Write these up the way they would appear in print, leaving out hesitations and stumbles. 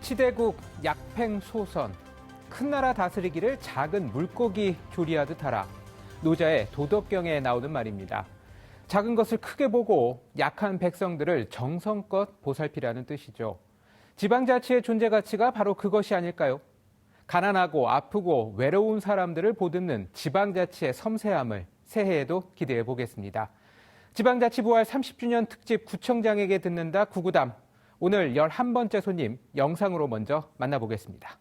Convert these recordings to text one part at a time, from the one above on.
치대국 약팽소선, 큰 나라 다스리기를 작은 물고기 조리하듯 하라. 노자의 도덕경에 나오는 말입니다. 작은 것을 크게 보고 약한 백성들을 정성껏 보살피라는 뜻이죠. 지방자치의 존재 가치가 바로 그것이 아닐까요? 가난하고 아프고 외로운 사람들을 보듬는 지방자치의 섬세함을 새해에도 기대해 보겠습니다. 지방자치 부활 30주년 특집 구청장에게 듣는다 구구담. 오늘 11번째 손님 영상으로 먼저 만나보겠습니다.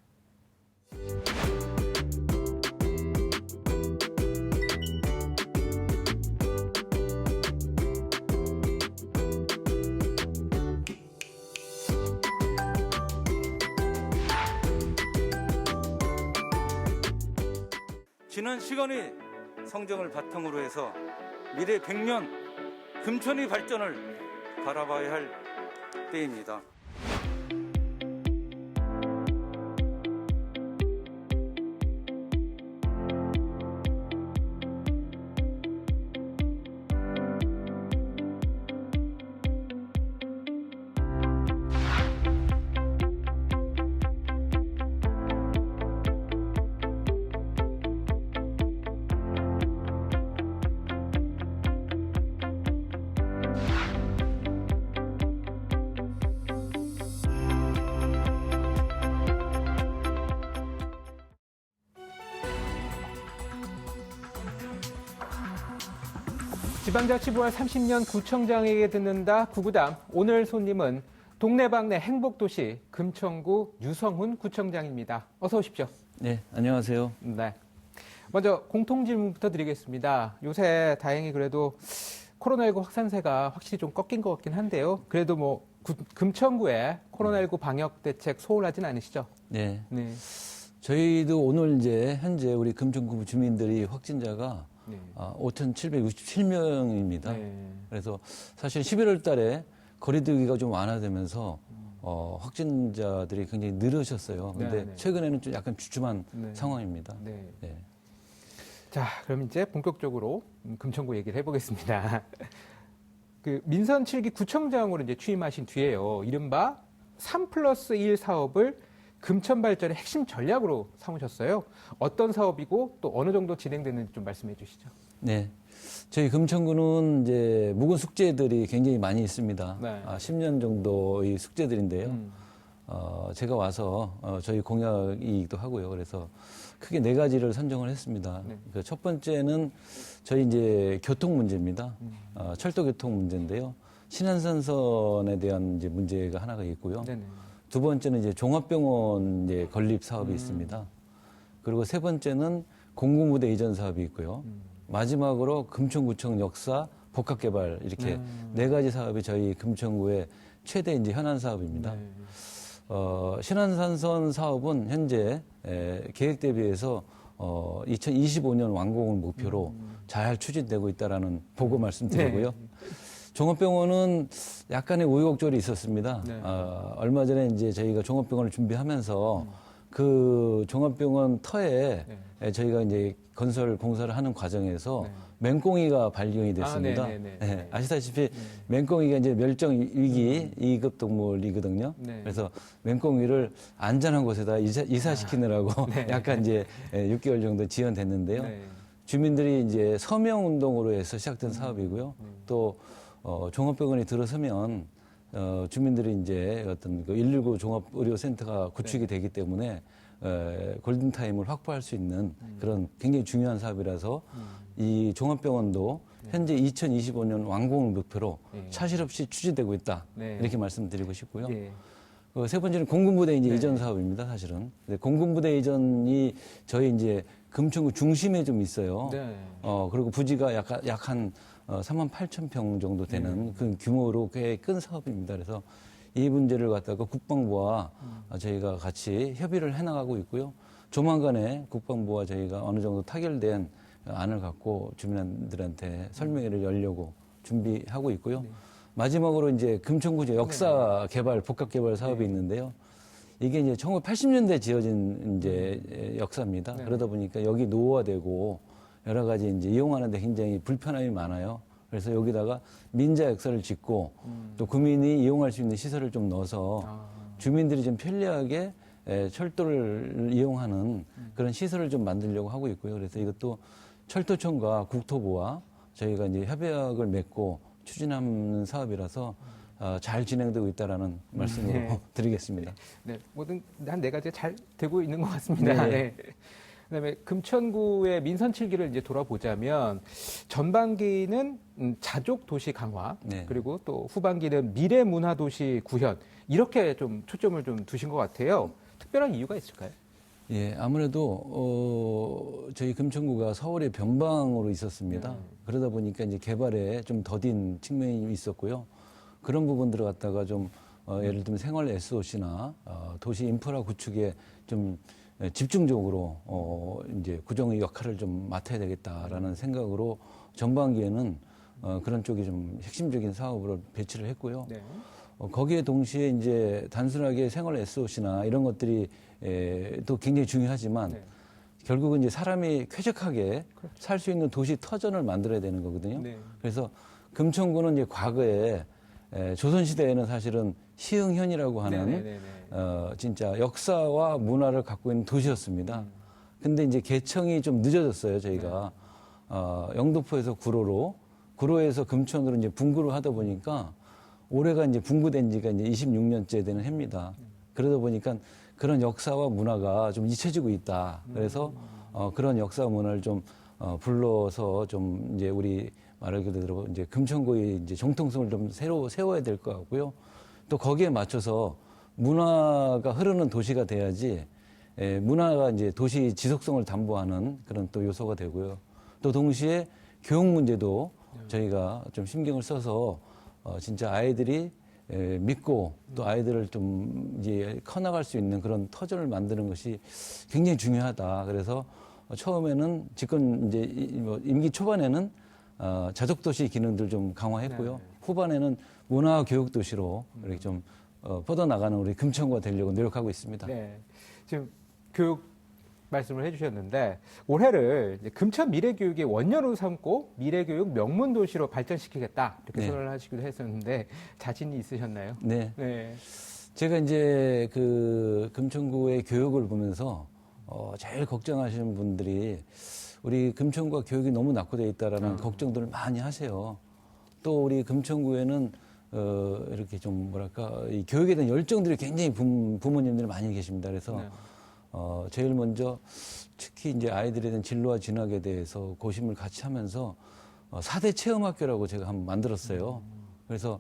지난 시간의 성정을 바탕으로 해서 미래 100년 금천의 발전을 바라봐야 할 때입니다. 지방자치 부활 30년 구청장에게 듣는다 구구담. 오늘 손님은 동네방네 행복도시 금천구 유성훈 구청장입니다. 어서 오십시오. 네, 안녕하세요. 네. 먼저 공통질문부터 드리겠습니다. 요새 다행히 그래도 코로나19 확산세가 확실히 좀 꺾인 것 같긴 한데요. 그래도 뭐 금천구에 코로나19 방역 대책 소홀하진 않으시죠? 네. 네. 저희도 오늘 이제 현재 우리 금천구 주민들이 확진자가 네. 5,767명입니다. 네. 그래서 사실 11월 달에 거리두기가 좀 완화되면서 확진자들이 굉장히 늘으셨어요. 근데 네. 최근에는 좀 약간 주춤한 네. 상황입니다. 네. 네. 자, 그럼 이제 본격적으로 금천구 얘기를 해보겠습니다. 그 민선 7기 구청장으로 이제 취임하신 뒤에요. 이른바 3+1 사업을 금천 발전의 핵심 전략으로 삼으셨어요. 어떤 사업이고 또 어느 정도 진행됐는지 좀 말씀해 주시죠. 네. 저희 금천구는 이제 묵은 숙제들이 굉장히 많이 있습니다. 네. 10년 정도의 숙제들인데요. 제가 와서 저희 공약이기도 하고요. 그래서 크게 4가지를 선정을 했습니다. 네. 그 첫 번째는 저희 이제 교통 문제입니다. 철도 교통 문제인데요. 신안산선에 대한 이제 문제가 하나가 있고요. 네네. 두 번째는 이제 종합병원 이제 건립 사업이 있습니다. 그리고 세 번째는 공군부대 이전 사업이 있고요. 마지막으로 금천구청 역사 복합개발 이렇게 4가지 사업이 저희 금천구의 최대 이제 현안 사업입니다. 네. 신안산선 사업은 현재 계획 대비해서 2025년 완공을 목표로 잘 추진되고 있다라는 보고 말씀드리고요. 네. 종합병원은 약간의 우여곡절이 있었습니다. 네. 얼마 전에 이제 저희가 종합병원을 준비하면서 그 종합병원 터에 저희가 이제 건설 공사를 하는 과정에서 맹꽁이가 발견이 됐습니다. 아시다시피 맹꽁이가 이제 멸종 위기 2급 동물이거든요. 네. 그래서 맹꽁이를 안전한 곳에다 이사시키느라고 약간 이제 6개월 정도 지연됐는데요. 네. 주민들이 이제 서명 운동으로 해서 시작된 사업이고요. 또 종합병원이 들어서면 주민들이 이제 어떤 그 119 종합의료센터가 구축이 되기 때문에 골든타임을 확보할 수 있는 그런 굉장히 중요한 사업이라서 이 종합병원도 현재 2025년 완공을 목표로 차질 없이 추진되고 있다. 이렇게 말씀드리고 싶고요. 세 번째는 공군부대 이제 이전 사업입니다, 사실은. 공군부대 이전이 저희 이제 금천구 중심에 좀 있어요. 그리고 부지가 약 한 38,000평 정도 되는 그 규모로 꽤 큰 사업입니다. 그래서 이 문제를 갖다가 국방부와 저희가 같이 협의를 해나가고 있고요. 조만간에 국방부와 저희가 어느 정도 타결된 안을 갖고 주민들한테 설명회를 열려고 준비하고 있고요. 마지막으로 이제 금천구 역사 개발, 복합 개발 사업이 있는데요. 이게 이제 1980년대 지어진 이제 역사입니다. 그러다 보니까 여기 노후화되고 여러 가지 이제 이용하는데 굉장히 불편함이 많아요. 그래서 여기다가 민자 역사를 짓고 또 구민이 이용할 수 있는 시설을 좀 넣어서 주민들이 좀 편리하게 철도를 이용하는 그런 시설을 좀 만들려고 하고 있고요. 그래서 이것도 철도청과 국토부와 저희가 이제 협약을 맺고 추진하는 사업이라서 잘 진행되고 있다라는 말씀으로 네. 드리겠습니다. 네, 모든 한 네 가지가 잘 되고 있는 것 같습니다. 네. 네. 그다음에 금천구의 민선 7기를 이제 돌아보자면 전반기는 자족 도시 강화, 네. 그리고 또 후반기는 미래 문화 도시 구현 이렇게 좀 초점을 좀 두신 것 같아요. 특별한 이유가 있을까요? 예, 아무래도 저희 금천구가 서울의 변방으로 있었습니다. 그러다 보니까 이제 개발에 좀 더딘 측면이 있었고요. 그런 부분들을 갖다가 좀 예를 들면 생활 SOC나 도시 인프라 구축에 좀 집중적으로 이제 구정의 역할을 좀 맡아야 되겠다라는 생각으로 전반기에는 그런 쪽이 좀 핵심적인 사업으로 배치를 했고요. 네. 거기에 동시에 이제 단순하게 생활 SOC나 이런 것들이 또 굉장히 중요하지만 네. 결국은 이제 사람이 쾌적하게 살 수 있는 도시 터전을 만들어야 되는 거거든요. 네. 그래서 금천구는 이제 과거에 조선시대에는 사실은 시흥현이라고 하는 네네네네. 진짜 역사와 문화를 갖고 있는 도시였습니다. 근데 이제 개청이 좀 늦어졌어요, 저희가. 영등포에서 구로에서 금천으로 이제 분구를 하다 보니까 올해가 이제 분구된 지가 이제 26년째 되는 해입니다. 그러다 보니까 그런 역사와 문화가 좀 잊혀지고 있다. 그래서 그런 역사와 문화를 좀 불러서 좀 이제 우리 말하기 그대로 이제 금천구의 이제 정통성을 좀 새로 세워야 될 것 같고요. 또 거기에 맞춰서 문화가 흐르는 도시가 돼야지 문화가 이제 도시 지속성을 담보하는 그런 또 요소가 되고요. 또 동시에 교육 문제도 저희가 좀 신경을 써서 진짜 아이들이 믿고 또 아이들을 좀 이제 커나갈 수 있는 그런 터전을 만드는 것이 굉장히 중요하다. 그래서 처음에는 집권 이제 임기 초반에는 자족도시 기능들 좀 강화했고요. 네. 후반에는 문화교육도시로 이렇게 좀 뻗어나가는 우리 금천구가 되려고 노력하고 있습니다. 네. 지금 교육 말씀을 해주셨는데 올해를 이제 금천 미래교육의 원년으로 삼고 미래교육 명문도시로 발전시키겠다 이렇게 네. 선언을 하시기도 했었는데 자신이 있으셨나요? 네. 네. 제가 이제 그 금천구의 교육을 보면서 제일 걱정하시는 분들이 우리 금천구가 교육이 너무 낙후되어 있다라는 걱정들을 많이 하세요. 또 우리 금천구에는 이렇게 좀 뭐랄까 이 교육에 대한 열정들이 굉장히 부모님들이 많이 계십니다. 그래서 네. 제일 먼저 특히 이제 아이들에 대한 진로와 진학에 대해서 고심을 같이 하면서 4대 체험학교라고 제가 한번 만들었어요. 그래서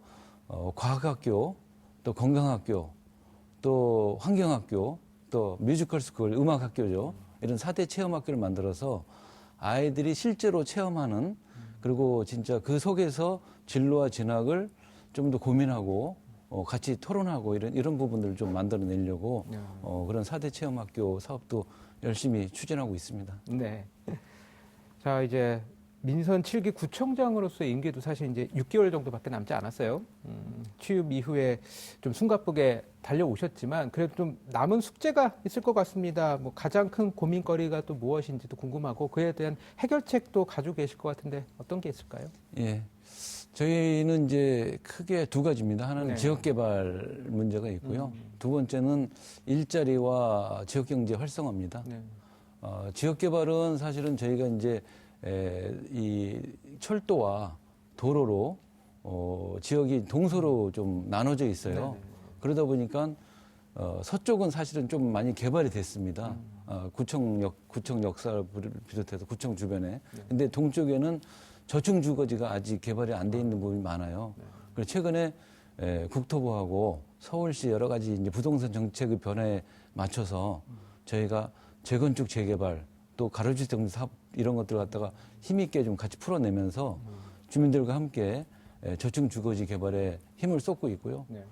과학학교, 또 건강학교, 또 환경학교, 또 뮤지컬 스쿨, 음악학교죠. 이런 4대 체험학교를 만들어서 아이들이 실제로 체험하는 그리고 진짜 그 속에서 진로와 진학을 좀 더 고민하고 같이 토론하고 이런 부분들을 좀 만들어내려고 그런 4대 체험학교 사업도 열심히 추진하고 있습니다. 네. 자, 이제 민선 7기 구청장으로서의 임기도 사실 이제 6개월 정도밖에 남지 않았어요. 취임 이후에 좀 숨가쁘게 달려오셨지만 그래도 좀 남은 숙제가 있을 것 같습니다. 뭐 가장 큰 고민거리가 또 무엇인지도 궁금하고 그에 대한 해결책도 가지고 계실 것 같은데 어떤 게 있을까요? 예. 저희는 이제 크게 두 가지입니다. 하나는 네. 지역개발 문제가 있고요. 두 번째는 일자리와 지역경제 활성화입니다. 네. 지역개발은 사실은 저희가 이제 이 철도와 도로로 지역이 동서로 좀 나눠져 있어요. 네네. 그러다 보니까 서쪽은 사실은 좀 많이 개발이 됐습니다. 구청 역사를 비롯해서 구청 주변에. 근데 동쪽에는 저층 주거지가 아직 개발이 안 돼 있는 부분이 많아요. 그래서 최근에 국토부하고 서울시 여러 가지 이제 부동산 정책의 변화에 맞춰서 저희가 재건축 재개발 또 가로주택 사업 이런 것들 갖다가 힘있게 좀 같이 풀어내면서 주민들과 함께 저층 주거지 개발에 힘을 쏟고 있고요. 네.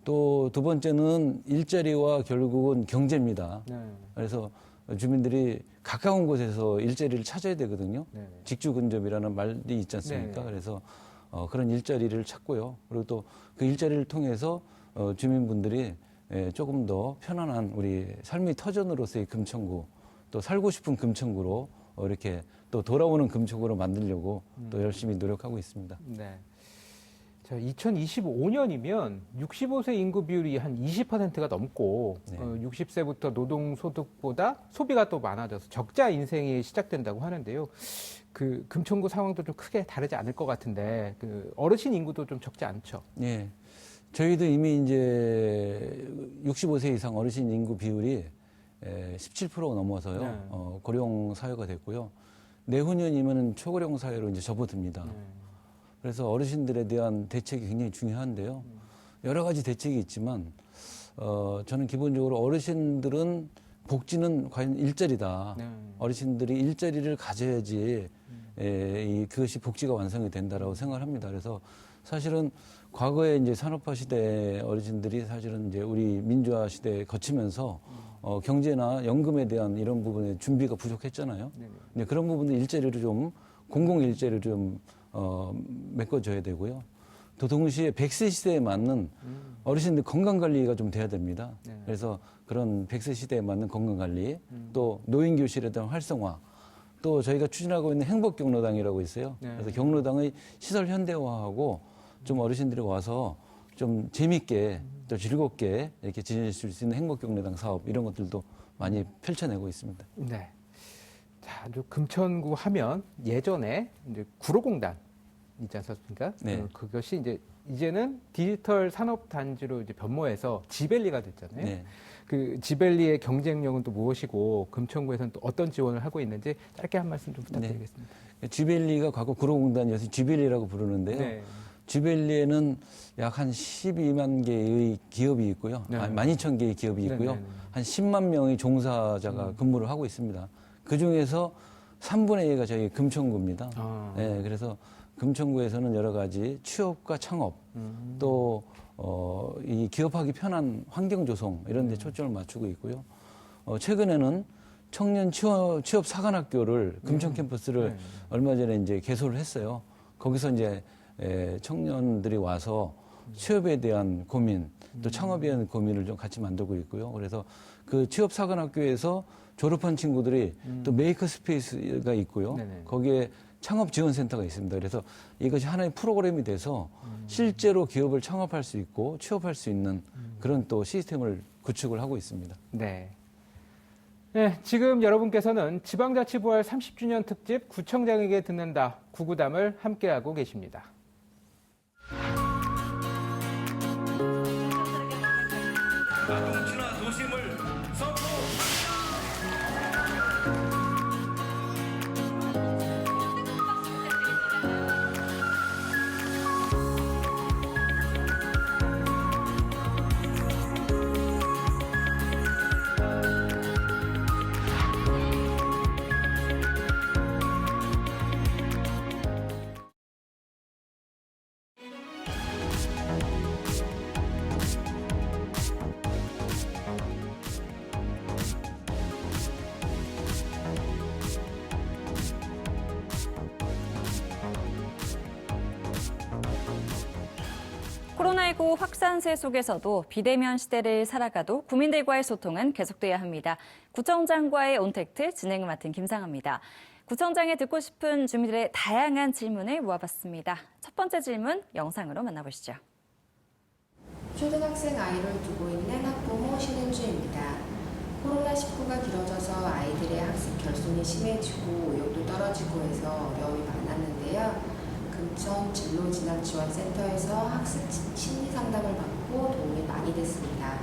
또 두 번째는 일자리와 결국은 경제입니다. 네. 그래서 주민들이 가까운 곳에서 일자리를 찾아야 되거든요. 네. 직주 근접이라는 말이 있지 않습니까? 네. 그래서 그런 일자리를 찾고요. 그리고 또 그 일자리를 통해서 주민분들이 조금 더 편안한 우리 삶의 터전으로서의 금천구 또 살고 싶은 금천구로 이렇게 또 돌아오는 금천구로 만들려고 또 열심히 노력하고 있습니다. 네. 자, 2025년이면 65세 인구 비율이 한 20%가 넘고 네. 60세부터 노동소득보다 소비가 또 많아져서 적자 인생이 시작된다고 하는데요. 그 금천구 상황도 좀 크게 다르지 않을 것 같은데 그 어르신 인구도 좀 적지 않죠. 예. 저희도 이미 이제 65세 이상 어르신 인구 비율이 17%가 넘어서요. 네. 고령 사회가 됐고요. 내후년이면 초고령 사회로 이제 접어듭니다. 그래서 어르신들에 대한 대책이 굉장히 중요한데요. 여러 가지 대책이 있지만 저는 기본적으로 어르신들은 복지는 과연 일자리다. 네. 어르신들이 일자리를 가져야지 그것이 복지가 완성이 된다라고 생각을 합니다. 그래서 사실은 과거에 이제 산업화 시대 어르신들이 사실은 이제 우리 민주화 시대에 거치면서 경제나 연금에 대한 이런 부분에 준비가 부족했잖아요. 근데 그런 부분들 일자리를 좀 공공 일자리를 좀 메꿔줘야 되고요. 또 동시에 100세 시대에 맞는 어르신들 건강 관리가 좀 돼야 됩니다. 네. 그래서 그런 100세 시대에 맞는 건강 관리, 또 노인 교실에 대한 활성화, 또 저희가 추진하고 있는 행복 경로당이라고 있어요. 네. 그래서 경로당의 시설 현대화하고 좀 어르신들이 와서 좀 재밌게 또 즐겁게 이렇게 지내실 수 있는 행복 경로당 사업 이런 것들도 많이 펼쳐내고 있습니다. 네. 자, 아주 금천구 하면 예전에 이제 구로공단 있지 않습니까? 네. 그것이 이제는 디지털 산업단지로 이제 변모해서 지벨리가 됐잖아요. 네. 그 지벨리의 경쟁력은 또 무엇이고 금천구에서는 또 어떤 지원을 하고 있는지 짧게 한 말씀 좀 부탁드리겠습니다. 지벨리가 과거 구로공단이어서 지벨리라고 부르는데요. 네. 지벨리에는 약 한 12만 개의 기업이 있고요. 네. 12,000개의 기업이 있고요. 네, 네, 네. 한 10만 명의 종사자가 근무를 하고 있습니다. 그 중에서 3분의 2가 저희 금천구입니다. 아. 네, 그래서 금천구에서는 여러 가지 취업과 창업, 또 이 기업하기 편한 환경 조성 이런 데 초점을 맞추고 있고요. 최근에는 청년 취업 사관학교를 금천 캠퍼스를 네. 얼마 전에 이제 개소를 했어요. 거기서 이제 청년들이 와서 취업에 대한 고민, 또 창업에 대한 고민을 좀 같이 만들고 있고요. 그래서 그 취업 사관학교에서 졸업한 친구들이 또 메이커 스페이스가 있고요. 네네. 거기에 창업 지원센터가 있습니다. 그래서 이것이 하나의 프로그램이 돼서 실제로 기업을 창업할 수 있고 취업할 수 있는 그런 또 시스템을 구축을 하고 있습니다. 네. 네, 지금 여러분께서는 지방자치부활 30주년 특집 구청장에게 듣는다 구구담을 함께하고 계십니다. 가동치나 도심을 선포합니다. 코로나19 확산세 속에서도 비대면 시대를 살아가도 국민들과의 소통은 계속돼야 합니다. 구청장과의 온택트 진행을 맡은 김상아입니다. 구청장에 듣고 싶은 주민들의 다양한 질문을 모아봤습니다. 첫 번째 질문 영상으로 만나보시죠. 초등학생 아이를 두고 있는 학부모 신은주입니다. 코로나19가 길어져서 아이들의 학습 결손이 심해지고 의욕도 떨어지고 해서 어려움이 많았는데요. 금천 진로진학지원센터에서 학습 심리 상담을 받고 도움이 많이 됐습니다.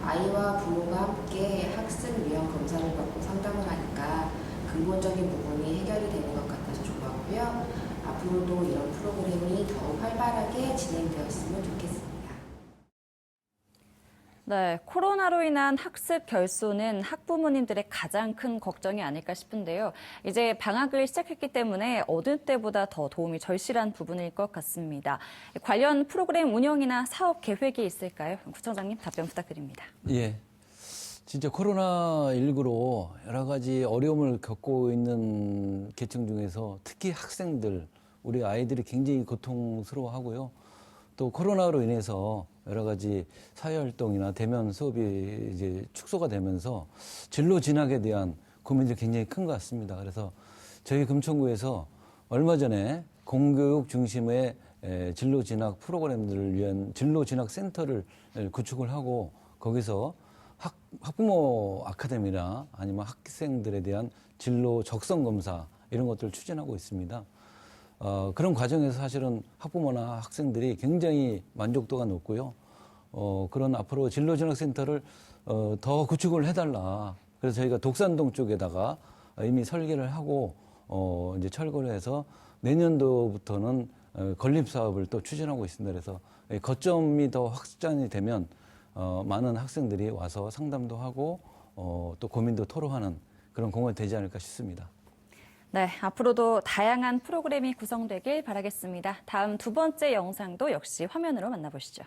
아이와 부모가 함께 학습 위험 검사를 받고 상담을 하니까 근본적인 부분이 해결이 되는 것 같아서 좋았고요. 앞으로도 이런 프로그램이 더욱 활발하게 진행되었으면 좋겠습니다. 네, 코로나로 인한 학습 결손은 학부모님들의 가장 큰 걱정이 아닐까 싶은데요. 이제 방학을 시작했기 때문에 어느 때보다 더 도움이 절실한 부분일 것 같습니다. 관련 프로그램 운영이나 사업 계획이 있을까요? 구청장님 답변 부탁드립니다. 예. 진짜 코로나19로 여러 가지 어려움을 겪고 있는 계층 중에서 특히 학생들, 우리 아이들이 굉장히 고통스러워하고요. 또 코로나로 인해서 여러 가지 사회활동이나 대면 수업이 이제 축소가 되면서 진로 진학에 대한 고민들이 굉장히 큰 것 같습니다. 그래서 저희 금천구에서 얼마 전에 공교육 중심의 진로 진학 프로그램들을 위한 진로 진학 센터를 구축을 하고 거기서 학부모 아카데미나 아니면 학생들에 대한 진로 적성 검사 이런 것들을 추진하고 있습니다. 그런 과정에서 사실은 학부모나 학생들이 굉장히 만족도가 높고요. 그런 앞으로 진로 진학 센터를 더 구축을 해달라. 그래서 저희가 독산동 쪽에다가 이미 설계를 하고 이제 철거를 해서 내년도부터는 건립 사업을 또 추진하고 있습니다. 그래서 거점이 더 확장이 되면 많은 학생들이 와서 상담도 하고 또 고민도 토로하는 그런 공간이 되지 않을까 싶습니다. 네, 앞으로도 다양한 프로그램이 구성되길 바라겠습니다. 다음 두 번째 영상도 역시 화면으로 만나보시죠.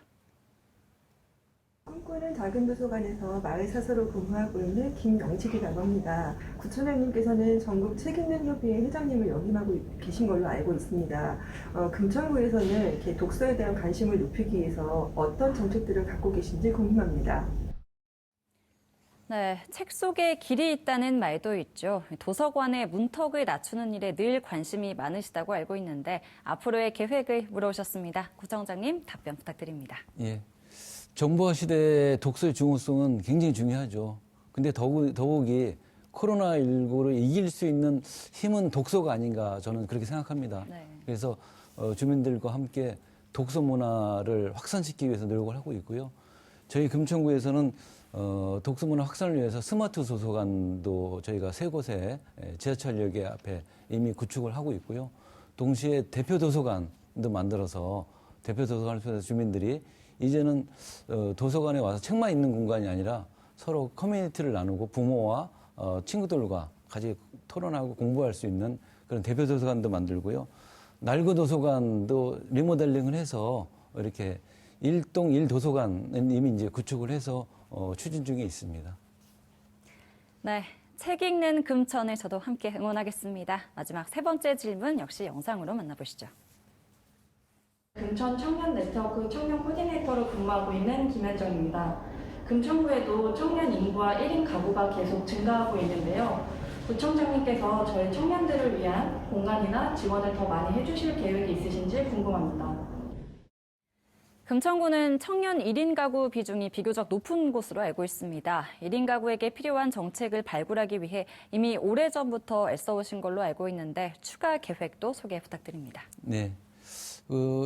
꿈꾸는 작은 도서관에서 마을 사서로 근무하고 있는 김영칠이라고 합니다. 구청장님께서는 전국 책 읽는 협의회 회장님을 역임하고 계신 걸로 알고 있습니다. 금천구에서는 이렇게 독서에 대한 관심을 높이기 위해서 어떤 정책들을 갖고 계신지 궁금합니다. 네, 책 속에 길이 있다는 말도 있죠. 도서관의 문턱을 낮추는 일에 늘 관심이 많으시다고 알고 있는데 앞으로의 계획을 물어보셨습니다. 구청장님 답변 부탁드립니다. 예. 정보화 시대의 독서의 중요성은 굉장히 중요하죠. 근데 더욱이 코로나19를 이길 수 있는 힘은 독서가 아닌가 저는 그렇게 생각합니다. 네. 그래서 주민들과 함께 독서 문화를 확산시키기 위해서 노력을 하고 있고요. 저희 금천구에서는 독서 문화 확산을 위해서 스마트 도서관도 저희가 세 곳에 지하철역의 앞에 이미 구축을 하고 있고요. 동시에 대표 도서관도 만들어서 대표 도서관을 통해서 주민들이 이제는 도서관에 와서 책만 있는 공간이 아니라 서로 커뮤니티를 나누고 부모와 친구들과 같이 토론하고 공부할 수 있는 그런 대표 도서관도 만들고요. 낡은 도서관도 리모델링을 해서 이렇게 1동 1도서관은 이미 이제 구축을 해서 추진 중에 있습니다. 네, 책 읽는 금천을 저도 함께 응원하겠습니다. 마지막 세 번째 질문 역시 영상으로 만나보시죠. 금천 청년 네트워크 청년 코디네이터로 근무하고 있는 김현정입니다. 금천구에도 청년 인구와 1인 가구가 계속 증가하고 있는데요. 구청장님께서 저희 청년들을 위한 공간이나 지원을 더 많이 해주실 계획이 있으신지 궁금합니다. 금천구는 청년 1인 가구 비중이 비교적 높은 곳으로 알고 있습니다. 1인 가구에게 필요한 정책을 발굴하기 위해 이미 오래전부터 애써오신 걸로 알고 있는데 추가 계획도 소개 부탁드립니다. 네.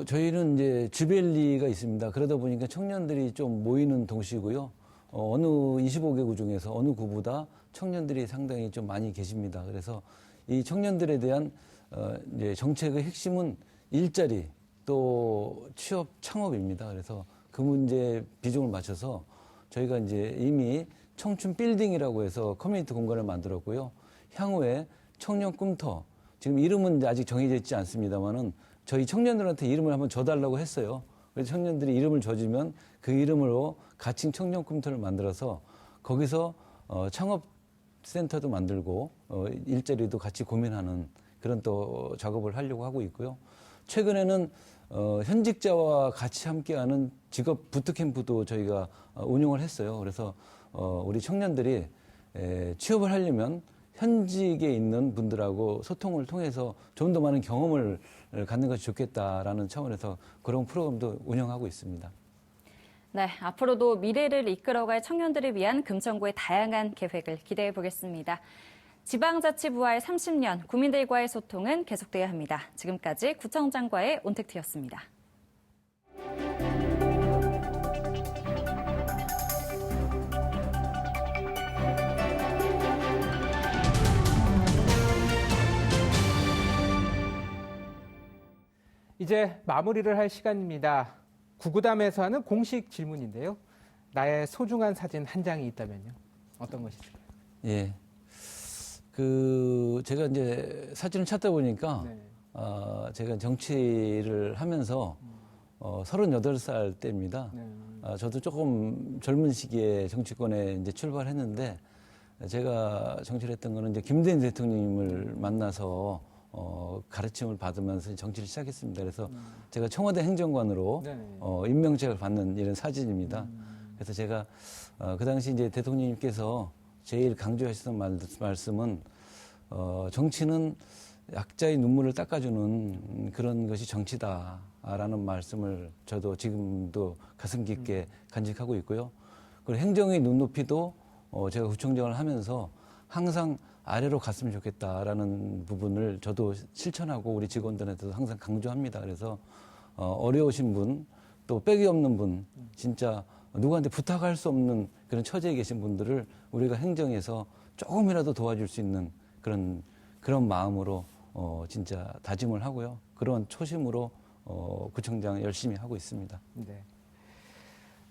저희는 이제 주벨리가 있습니다. 그러다 보니까 청년들이 좀 모이는 도시고요. 어느 25개구 중에서 어느 구보다 청년들이 상당히 좀 많이 계십니다. 그래서 이 청년들에 대한 이제 정책의 핵심은 일자리 또 취업 창업입니다. 그래서 그 문제에 비중을 맞춰서 저희가 이제 이미 청춘 빌딩이라고 해서 커뮤니티 공간을 만들었고요. 향후에 청년 꿈터, 지금 이름은 아직 정해져 있지 않습니다만은 저희 청년들한테 이름을 한번 줘달라고 했어요. 그래서 청년들이 이름을 줘주면 그 이름으로 가칭 청년 꿈터를 만들어서 거기서 창업센터도 만들고 일자리도 같이 고민하는 그런 또 작업을 하려고 하고 있고요. 최근에는 현직자와 같이 함께하는 직업 부트캠프도 저희가 운영을 했어요. 그래서 우리 청년들이 취업을 하려면 현직에 있는 분들하고 소통을 통해서 좀 더 많은 경험을 갖는 것이 좋겠다라는 차원에서 그런 프로그램도 운영하고 있습니다. 네, 앞으로도 미래를 이끌어갈 청년들을 위한 금천구의 다양한 계획을 기대해 보겠습니다. 지방자치부활 30년, 국민들과의 소통은 계속돼야 합니다. 지금까지 구청장과의 온택트였습니다. 이제 마무리를 할 시간입니다. 구구담에서 하는 공식 질문인데요. 나의 소중한 사진 한 장이 있다면요. 어떤 것이 있을까요? 예. 제가 이제 사진을 찾다 보니까, 네. 제가 정치를 하면서, 38살 때입니다. 네. 저도 조금 젊은 시기에 정치권에 이제 출발했는데, 제가 정치를 했던 거는 이제 김대중 대통령님을 만나서, 가르침을 받으면서 정치를 시작했습니다. 그래서 제가 청와대 행정관으로, 네. 임명장을 받는 이런 사진입니다. 그래서 제가, 그 당시 이제 대통령님께서 제일 강조하시던 말씀은 정치는 약자의 눈물을 닦아주는 그런 것이 정치다. 라는 말씀을 저도 지금도 가슴 깊게 간직하고 있고요. 그리고 행정의 눈높이도 제가 구청장을 하면서 항상 아래로 갔으면 좋겠다라는 부분을 저도 실천하고 우리 직원들한테도 항상 강조합니다. 그래서 어려우신 분, 또 빽이 없는 분, 진짜 누구한테 부탁할 수 없는 그런 처지에 계신 분들을 우리가 행정에서 조금이라도 도와줄 수 있는 그런 마음으로 진짜 다짐을 하고요. 그런 초심으로 구청장 열심히 하고 있습니다. 네.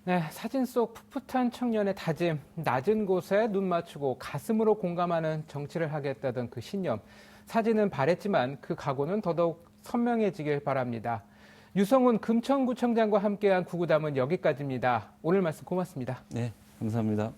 네, 사진 속 풋풋한 청년의 다짐, 낮은 곳에 눈 맞추고 가슴으로 공감하는 정치를 하겠다던 그 신념. 사진은 바랬지만 그 각오는 더더욱 선명해지길 바랍니다. 유성훈 금천구청장과 함께한 구구담은 여기까지입니다. 오늘 말씀 고맙습니다. 네, 감사합니다.